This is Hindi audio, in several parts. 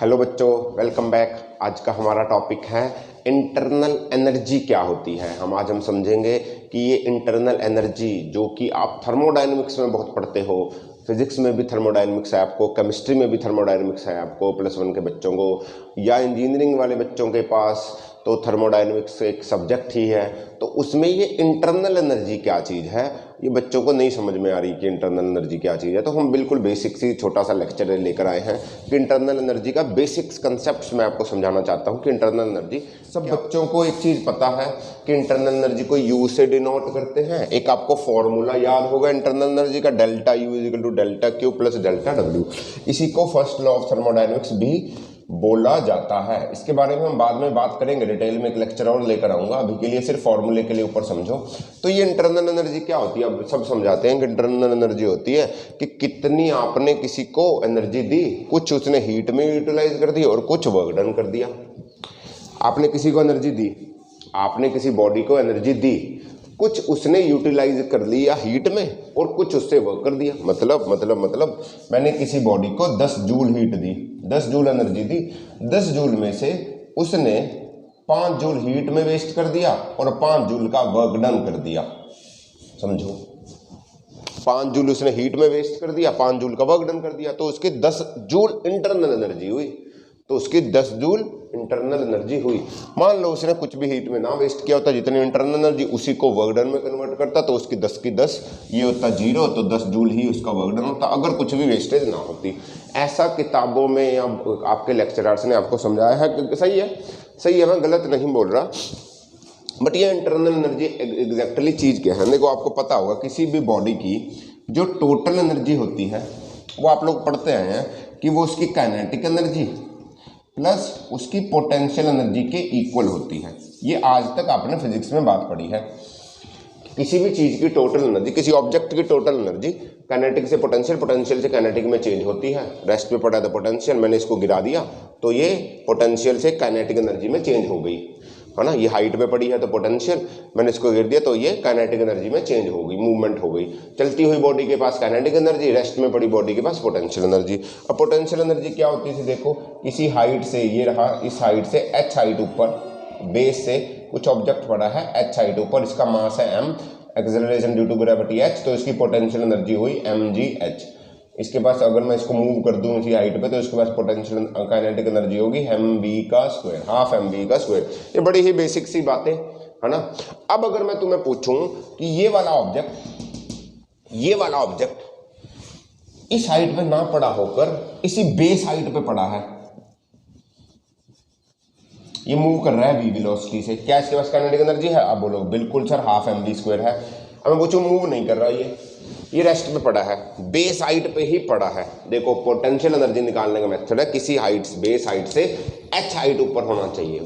हेलो बच्चों, वेलकम बैक। आज का हमारा टॉपिक है इंटरनल एनर्जी क्या होती है। आज हम समझेंगे कि ये इंटरनल एनर्जी जो कि आप थर्मोडायनेमिक्स में बहुत पढ़ते हो, फिजिक्स में भी थर्मोडायनेमिक्स है आपको, केमिस्ट्री में भी थर्मोडायनेमिक्स है आपको +1 के बच्चों को, या इंजीनियरिंग वाले बच्चों के पास तो थर्मोडायनेमिक्स एक सब्जेक्ट ही है। तो उसमें ये इंटरनल एनर्जी क्या चीज़ है ये बच्चों को नहीं समझ में आ रही कि इंटरनल एनर्जी क्या चीज़ है। तो हम बिल्कुल बेसिक सी छोटा सा लेक्चर लेकर आए हैं कि इंटरनल एनर्जी का बेसिक्स कंसेप्ट मैं आपको समझाना चाहता हूँ कि इंटरनल एनर्जी सब बच्चों को एक चीज़ पता है कि इंटरनल एनर्जी को यू से डिनोट करते हैं। एक आपको फॉर्मूला याद होगा इंटरनल एनर्जी का, delta U equal to delta Q plus delta W. इसी को फर्स्ट लॉ ऑफ थर्मोडायनेमिक्स भी बोला जाता है। इसके बारे में हम बाद में बात करेंगे, डिटेल में एक लेक्चर और लेकर आऊंगा। अभी के लिए सिर्फ फॉर्मूले के लिए ऊपर समझो। तो ये इंटरनल एनर्जी क्या होती है, अब सब समझाते हैं कि इंटरनल एनर्जी होती है कि कितनी आपने किसी को एनर्जी दी, कुछ उसने हीट में यूटिलाइज कर दी और कुछ वर्क डन कर दिया। आपने किसी को एनर्जी दी, आपने किसी बॉडी को एनर्जी दी, कुछ उसने यूटिलाइज कर लिया हीट में और कुछ उससे वर्क कर दिया। मतलब मैंने किसी बॉडी को 10 जूल हीट दी, 10 जूल एनर्जी दी, 10 जूल में से उसने 5 जूल हीट में वेस्ट कर दिया और 5 जूल का वर्क डन कर दिया। समझो, 5 जूल उसने हीट में वेस्ट कर दिया, 5 जूल का वर्क डन कर दिया, तो उसके 10 जूल इंटरनल एनर्जी हुई। तो उसकी 10 जूल इंटरनल एनर्जी हुई। मान लो उसने कुछ भी हीट में ना वेस्ट किया होता, जितनी इंटरनल एनर्जी उसी को वर्क डन में कन्वर्ट करता, तो उसकी 10 की 10 ये होता 0, तो 10 जूल ही उसका वर्क डन होता अगर कुछ भी वेस्टेज ना होती। ऐसा किताबों में या आपके लेक्चरर्स ने आपको समझाया है कि सही है, मैं गलत नहीं बोल रहा। बट ये इंटरनल एनर्जी एग्जैक्टली चीज़ क्या है, देखो आपको पता होगा किसी भी बॉडी की जो टोटल एनर्जी होती है वो आप लोग पढ़ते आए हैं कि वो उसकी काइनेटिक एनर्जी प्लस उसकी पोटेंशियल एनर्जी के इक्वल होती है। ये आज तक आपने फिजिक्स में बात पढ़ी है। किसी भी चीज़ की टोटल एनर्जी, किसी ऑब्जेक्ट की टोटल एनर्जी काइनेटिक से पोटेंशियल, पोटेंशियल से काइनेटिक में चेंज होती है। रेस्ट पे पड़ा था पोटेंशियल, मैंने इसको गिरा दिया तो ये पोटेंशियल से काइनेटिक एनर्जी में चेंज हो गई, है ना। ये हाइट पे पड़ी है तो पोटेंशियल, मैंने इसको गिर दिया तो ये काइनेटिक एनर्जी में चेंज हो गई, मूवमेंट हो गई। चलती हुई बॉडी के पास काइनेटिक एनर्जी, रेस्ट में पड़ी बॉडी के पास पोटेंशियल एनर्जी। अब पोटेंशियल एनर्जी क्या होती थी, देखो किसी हाइट से, ये रहा इस हाइट से h हाइट ऊपर, बेस से कुछ ऑब्जेक्ट पड़ा है h हाइट ऊपर, इसका मास है m, acceleration due to gravity h, तो इसकी पोटेंशियल एनर्जी हुई mgh। इसके पास अगर मैं इसको मूव कर दूं इसी हाइट पे तो इसके पास पोटेंशियल काइनेटिक एनर्जी होगी mv का स्क्वायर, हाफ mv का स्क्वायर। ये बड़ी ही बेसिक सी बातें है ना। अब अगर मैं तुम्हें पूछूं कि ये वाला ऑब्जेक्ट इस हाइट पे ना पड़ा होकर इसी बेस हाइट पे पड़ा है, ये मूव कर रहा है v वेलोसिटी से, क्या इसके पास काइनेटिक एनर्जी है? आप बोलो बिल्कुल सर, हाफ mv स्क्वायर है। अब मैं पूछूं मूव नहीं कर रहा, ये रेस्ट पे पड़ा है, बेस हाइट पे ही पड़ा है। देखो पोटेंशियल एनर्जी निकालने का मेथड है किसी हाइट, बेस हाइट से h हाइट ऊपर होना चाहिए,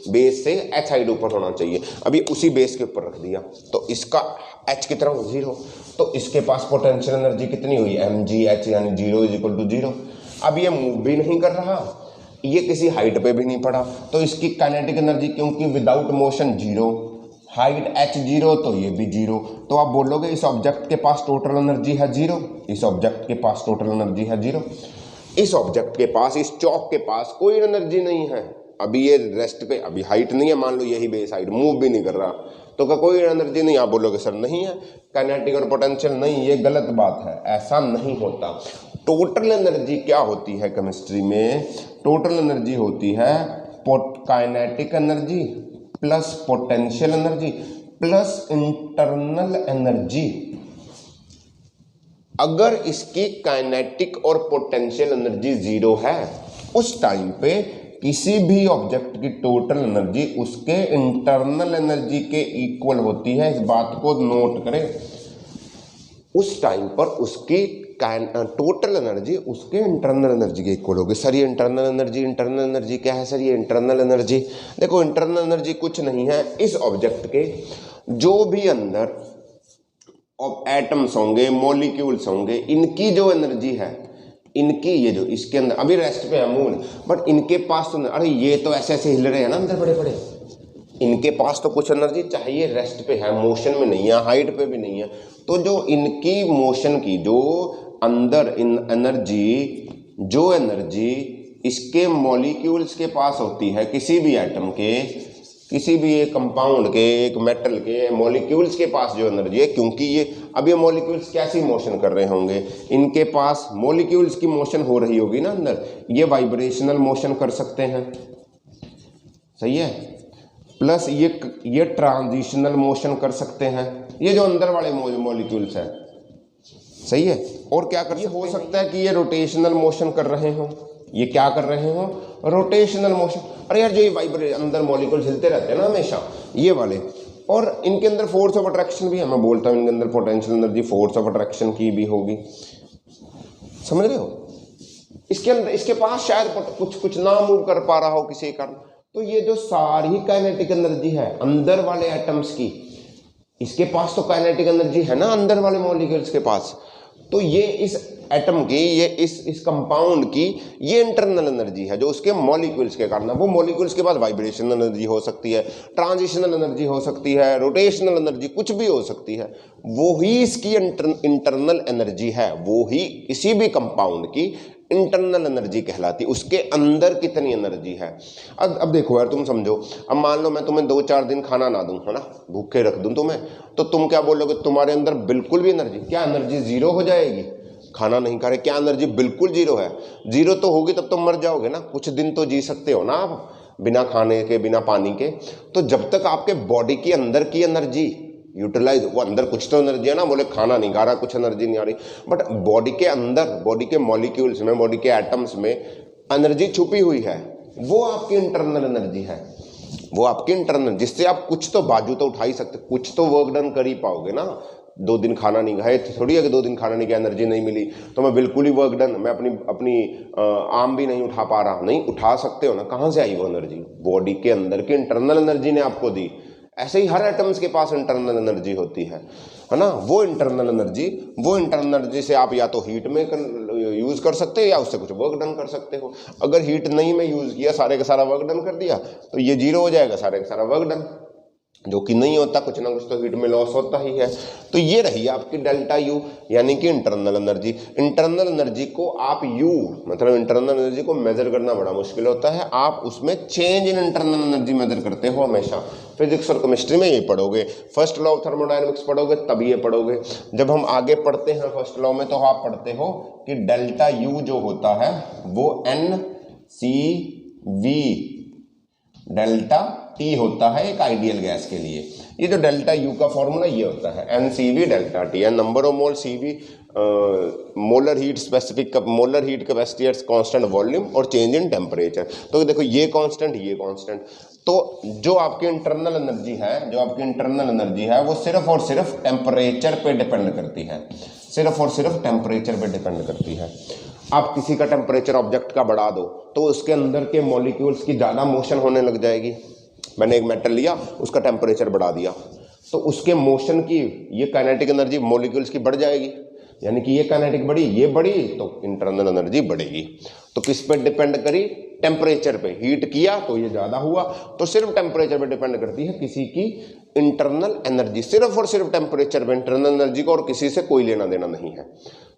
बेस से h हाइट ऊपर होना चाहिए। अभी उसी बेस के ऊपर रख दिया तो इसका h की तरफ 0, तो इसके पास पोटेंशियल एनर्जी कितनी हुई mgh, यानी 0 = 0। अब ये मूव भी नहीं कर रहा, ये किसी हाइट पे भी नहीं पड़ा, तो इसकी काइनेटिक एनर्जी क्योंकि विदाउट मोशन 0, हाइट h 0 तो ये भी 0। तो आप बोलोगे इस ऑब्जेक्ट के पास टोटल एनर्जी है 0, इस ऑब्जेक्ट के पास टोटल एनर्जी है 0। इस ऑब्जेक्ट के पास, इस चौक के पास कोई एनर्जी नहीं है। अभी ये रेस्ट पे, अभी हाइट नहीं है, मान लो यही बेस हाइट, मूव भी नहीं कर रहा, तो क्या कोई एनर्जी नहीं? आप बोलोगे सर नहीं है, काइनेटिक और पोटेंशियल नहीं, ये गलत बात है, ऐसा नहीं होता। टोटल एनर्जी क्या होती है केमिस्ट्री में? टोटल एनर्जी होती है kinetic energy plus potential energy plus internal energy. अगर इसकी काइनेटिक और पोटेंशियल एनर्जी 0 है, उस टाइम पे किसी भी ऑब्जेक्ट की टोटल एनर्जी उसके इंटरनल एनर्जी के इक्वल होती है। इस बात को नोट करें, उस टाइम पर उसकी टोटल एनर्जी उसके इंटरनल एनर्जी के इक्वल होगी। सर ये इंटरनल एनर्जी क्या है सर? ये इंटरनल एनर्जी, देखो इंटरनल एनर्जी कुछ नहीं है, इस ऑब्जेक्ट के जो भी अंदर एटम्स होंगे, मॉलिक्यूल्स होंगे, इनकी जो एनर्जी है, इनकी ये जो इसके अंदर अभी रेस्ट पे है मून, बट इनके पास तो, अरे ये तो ऐसे ऐसे हिल रहे हैं ना अंदर बड़े बड़े, इनके पास तो कुछ एनर्जी चाहिए, रेस्ट पे है, मोशन में नहीं है, हाइट पे भी नहीं है। तो जो इनकी मोशन की जो अंदर इन एनर्जी, जो एनर्जी इसके मॉलिक्यूल्स के पास होती है, किसी भी एटम के, किसी भी एक कंपाउंड के, एक मेटल के मॉलिक्यूल्स के पास जो एनर्जी है, क्योंकि अब ये मॉलिक्यूल्स कैसी मोशन कर रहे होंगे, इनके पास मॉलिक्यूल्स की मोशन हो रही होगी ना अंदर, ये वाइब्रेशनल मोशन कर सकते हैं, सही है, प्लस ये ट्रांजिशनल मोशन कर सकते हैं, ये जो अंदर वाले मॉलिक्यूल्स हैं, सही है। और क्या कर हो सकता है कि ये रोटेशनल मोशन कर रहे हो, ये क्या कर रहे हो, रोटेशनल मोशन। अरे यार जो ये अंदर मॉलिक्यूल हिलते रहते हैं ना हमेशा, ये वाले, और इनके अंदर फोर्स ऑफ अट्रैक्शन भी है, मैं बोलता हूँ इनके अंदर potential energy force of attraction की भी होगी, समझ रहे हो। इसके अंदर, इसके पास शायद कुछ ना मूव कर पा रहा हो किसी कारण, तो ये जो सारी काइनेटिक एनर्जी है अंदर वाले एटम्स की, इसके पास तो काइनेटिक एनर्जी है ना अंदर वाले मॉलिक्यूल्स के पास, तो ये इस एटम की, ये इस कंपाउंड की ये इंटरनल एनर्जी है जो उसके मॉलिक्यूल्स के कारण है। वो मॉलिक्यूल्स के पास वाइब्रेशनल एनर्जी हो सकती है, ट्रांजिशनल एनर्जी हो सकती है, रोटेशनल एनर्जी, कुछ भी हो सकती है, वो ही इसकी इंटरनल एनर्जी है, वो ही किसी भी कंपाउंड की इंटरनल एनर्जी कहलाती है। उसके अंदर कितनी एनर्जी है। अब देखो यार, तुम समझो, अब मान लो मैं तुम्हें 2-4 दिन खाना ना दूं, है ना, भूखे रख दूं तुम्हें, तो तुम क्या बोलोगे, तुम्हारे अंदर बिल्कुल भी एनर्जी, क्या एनर्जी जीरो हो जाएगी, खाना नहीं खा रहे, क्या एनर्जी बिल्कुल जीरो है, जीरो तो होगी तब तो मर जाओगे ना, कुछ दिन तो जी सकते हो ना आप बिना खाने के, बिना पानी के। तो जब तक आपके बॉडी के अंदर की एनर्जी यूटिलाइज, वो अंदर कुछ तो एनर्जी है ना, बोले खाना नहीं खा रहा कुछ एनर्जी नहीं आ रही, बट बॉडी के अंदर, बॉडी के मॉलिक्यूल्स में, बॉडी के एटम्स में एनर्जी छुपी हुई है, वो आपकी इंटरनल एनर्जी है, वो आपकी इंटरनल, जिससे आप कुछ तो बाजू तो उठा ही सकते, कुछ तो वर्क डन कर ही पाओगे ना। 2 दिन खाना नहीं खाए थोड़ी है कि 2 दिन खाना नहीं खाया एनर्जी नहीं मिली तो मैं बिल्कुल ही वर्क डन, मैं अपनी आर्म भी नहीं उठा पा रहा, नहीं उठा सकते हो ना, कहाँ से आई वो एनर्जी, बॉडी के अंदर की इंटरनल एनर्जी ने आपको दी। ऐसे ही हर एटम्स के पास इंटरनल एनर्जी होती है ना। वो इंटरनल एनर्जी से आप या तो हीट में यूज कर सकते हो या उससे कुछ वर्क डन कर सकते हो। अगर हीट नहीं में यूज किया, सारे का सारा वर्क डन कर दिया, तो ये जीरो हो जाएगा, सारे का सारा वर्क डन, जो कि नहीं होता, कुछ ना कुछ तो हीट में लॉस होता ही है। तो ये रही आपकी डेल्टा यू, यानी कि इंटरनल एनर्जी। इंटरनल एनर्जी को आप यू, मतलब इंटरनल एनर्जी को मेजर करना बड़ा मुश्किल होता है, आप उसमें change in internal energy measure करते हो हमेशा। फिजिक्स और केमिस्ट्री में ये पढ़ोगे, फर्स्ट लॉ ऑफ थर्मोडायनेमिक्स पढ़ोगे तब ये पढ़ोगे। जब हम आगे पढ़ते हैं फर्स्ट लॉ में, तो आप पढ़ते हो कि डेल्टा यू जो होता है वो NCV डेल्टा टी होता है एक आइडियल गैस के लिए। ये जो डेल्टा यू का फॉर्मूला ये होता है NCV delta T, number of mole CV molar heat specific, molar heat capacity at constant volume और चेंज इन टेम्परेचर। तो देखो ये कांस्टेंट, ये कांस्टेंट, तो जो आपकी इंटरनल एनर्जी है, वो सिर्फ और सिर्फ टेम्परेचर पे डिपेंड करती है, सिर्फ और सिर्फ टेम्परेचर पे डिपेंड करती है। आप किसी का टेम्परेचर ऑब्जेक्ट का बढ़ा दो तो उसके अंदर के मॉलिक्यूल्स की ज़्यादा मोशन होने लग जाएगी। मैंने एक मेटल लिया, उसका टेम्परेचर बढ़ा दिया, तो उसके मोशन की ये काइनेटिक एनर्जी मॉलिक्यूल्स की बढ़ जाएगी, यानी कि ये काइनेटिक बढ़ी, ये बढ़ी, तो इंटरनल एनर्जी बढ़ेगी। तो किस पे डिपेंड करी, टेम्परेचर पे। हीट किया तो ये ज़्यादा हुआ, तो सिर्फ टेम्परेचर पे डिपेंड करती है किसी की इंटरनल एनर्जी, सिर्फ और सिर्फ टेम्परेचर पे इंटरनल एनर्जी को, और किसी से कोई लेना देना नहीं है।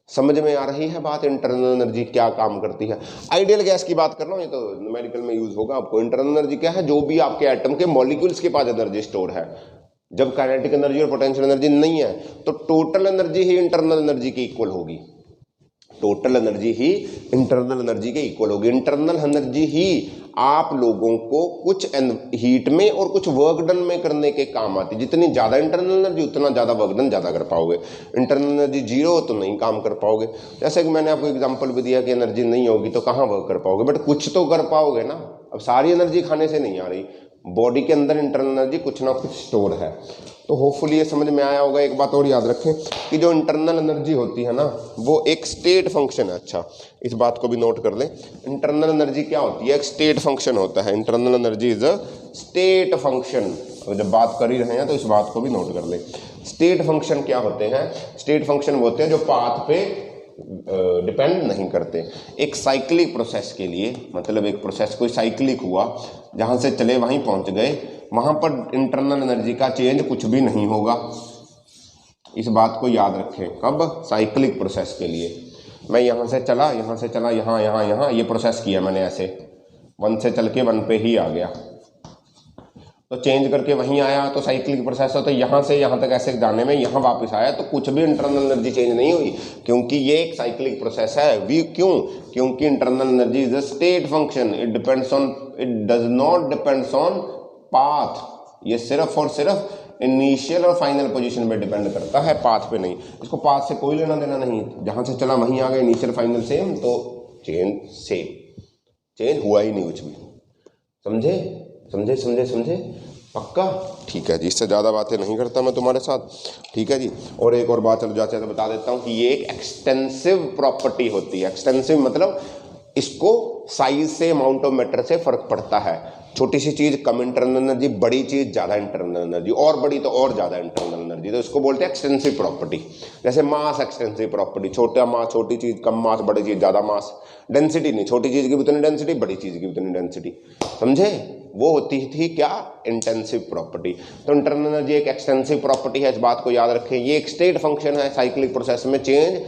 समझ में आ रही है बात, इंटरनल एनर्जी क्या काम करती है। आइडियल गैस की बात कर रहा हूँ, ये तो न्यूमेरिकल में यूज होगा आपको। इंटरनल एनर्जी क्या है, जो भी आपके एटम के मॉलिक्यूल्स के पास एनर्जी स्टोर है। जब काइनेटिक एनर्जी और पोटेंशियल एनर्जी नहीं है तो टोटल एनर्जी ही इंटरनल एनर्जी के इक्वल होगी, टोटल एनर्जी ही इंटरनल एनर्जी के इक्वल होगी। इंटरनल एनर्जी ही आप लोगों को कुछ हीट में और कुछ वर्क डन में करने के काम आती है। जितनी ज़्यादा इंटरनल एनर्जी उतना ज़्यादा वर्क डन ज़्यादा कर पाओगे। इंटरनल एनर्जी जीरो तो नहीं काम कर पाओगे। जैसे कि मैंने आपको एग्जांपल भी दिया कि एनर्जी नहीं होगी तो कहाँ वर्क कर पाओगे, बट कुछ तो कर पाओगे ना। अब सारी एनर्जी खाने से नहीं आ रही, बॉडी के अंदर इंटरनल एनर्जी कुछ ना कुछ स्टोर है। तो होपफुली ये समझ में आया होगा। एक बात और याद रखें कि जो इंटरनल एनर्जी होती है ना, वो एक स्टेट फंक्शन है। अच्छा, इस बात को भी नोट कर लें, इंटरनल एनर्जी क्या होती है, एक स्टेट फंक्शन होता है। Internal energy is a state function. और जब बात कर ही रहे हैं तो इस बात को भी नोट कर लें। स्टेट फंक्शन क्या होते हैं, स्टेट फंक्शन वो होते हैं जो पाथ पे डिपेंड नहीं करते। एक साइक्लिक प्रोसेस के लिए, मतलब एक प्रोसेस कोई साइक्लिक हुआ, जहाँ से चले वहीं पहुँच गए, वहाँ पर इंटरनल एनर्जी का चेंज कुछ भी नहीं होगा। इस बात को याद रखें। कब, साइक्लिक प्रोसेस के लिए। मैं यहाँ से चला, यहाँ से चला, यहाँ यहाँ यहाँ, ये प्रोसेस किया मैंने ऐसे, 1 से चल के 1 पे ही आ गया, तो चेंज करके वहीं आया, तो साइक्लिक प्रोसेस है। तो यहाँ से यहाँ तक ऐसे जाने में यहाँ वापस आया, तो कुछ भी इंटरनल एनर्जी चेंज नहीं हुई, क्योंकि ये एक साइक्लिक प्रोसेस है। वी क्यों? क्योंकि internal energy is a state function, it depends on, it does not depends on path. ये सिर्फ और सिर्फ इनिशियल और फाइनल पोजीशन पे डिपेंड करता है, पाथ पे नहीं। इसको पाथ से कोई लेना देना नहीं, जहाँ से चला वहीं आ गया, इनिशियल फाइनल सेम, तो चेंज हुआ ही नहीं कुछ भी। समझे समझे समझे समझे? पक्का? ठीक है जी, इससे ज़्यादा बातें नहीं करता मैं तुम्हारे साथ, ठीक है जी। और एक और बात चलो जाते तो बता देता हूँ कि ये एक एक्सटेंसिव प्रॉपर्टी होती है। एक्सटेंसिव मतलब इसको साइज से, अमाउंट ऑफ मैटर से फर्क पड़ता है। छोटी सी चीज़ कम इंटरनल एनर्जी, बड़ी चीज़ ज़्यादा इंटरनल एनर्जी, और बड़ी तो और ज़्यादा इंटरनल एनर्जी, तो इसको बोलते हैं एक्सटेंसिव प्रॉपर्टी। जैसे मास एक्सटेंसिव प्रॉपर्टी, छोटा मास छोटी चीज़ कम मास, बड़ी चीज़ ज़्यादा मास। डेंसिटी नहीं, छोटी चीज़ की भी उतनी डेंसिटी, बड़ी चीज़ की भी उतनी डेंसिटी। समझे? वो होती थी क्या? Intensive property. तो इंटरनल एनर्जी एक एक्सटेंसिव प्रॉपर्टी है, इस बात को याद रखें। ये एक स्टेट फंक्शन है, साइक्लिक प्रोसेस में चेंज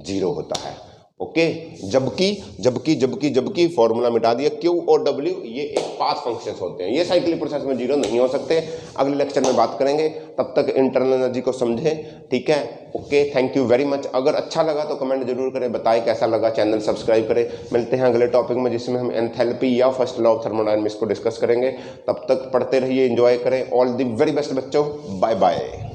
0 होता है। ओके, जबकि फॉर्मूला मिटा दिया, Q और W ये एक पाथ फंक्शंस होते हैं, ये साइक्लिक प्रोसेस में 0 नहीं हो सकते। अगले लेक्चर में बात करेंगे, तब तक इंटरनल एनर्जी को समझें, ठीक है? Okay, thank you very much. अगर अच्छा लगा तो कमेंट जरूर करें, बताएं कैसा लगा, चैनल सब्सक्राइब करें। मिलते हैं अगले टॉपिक में, जिसमें हम एंथैल्पी या फर्स्ट लॉ ऑफ थर्मोडायनामिक्स को डिस्कस करेंगे। तब तक पढ़ते रहिए, एंजॉय करें। ऑल द वेरी बेस्ट बच्चों, बाय बाय।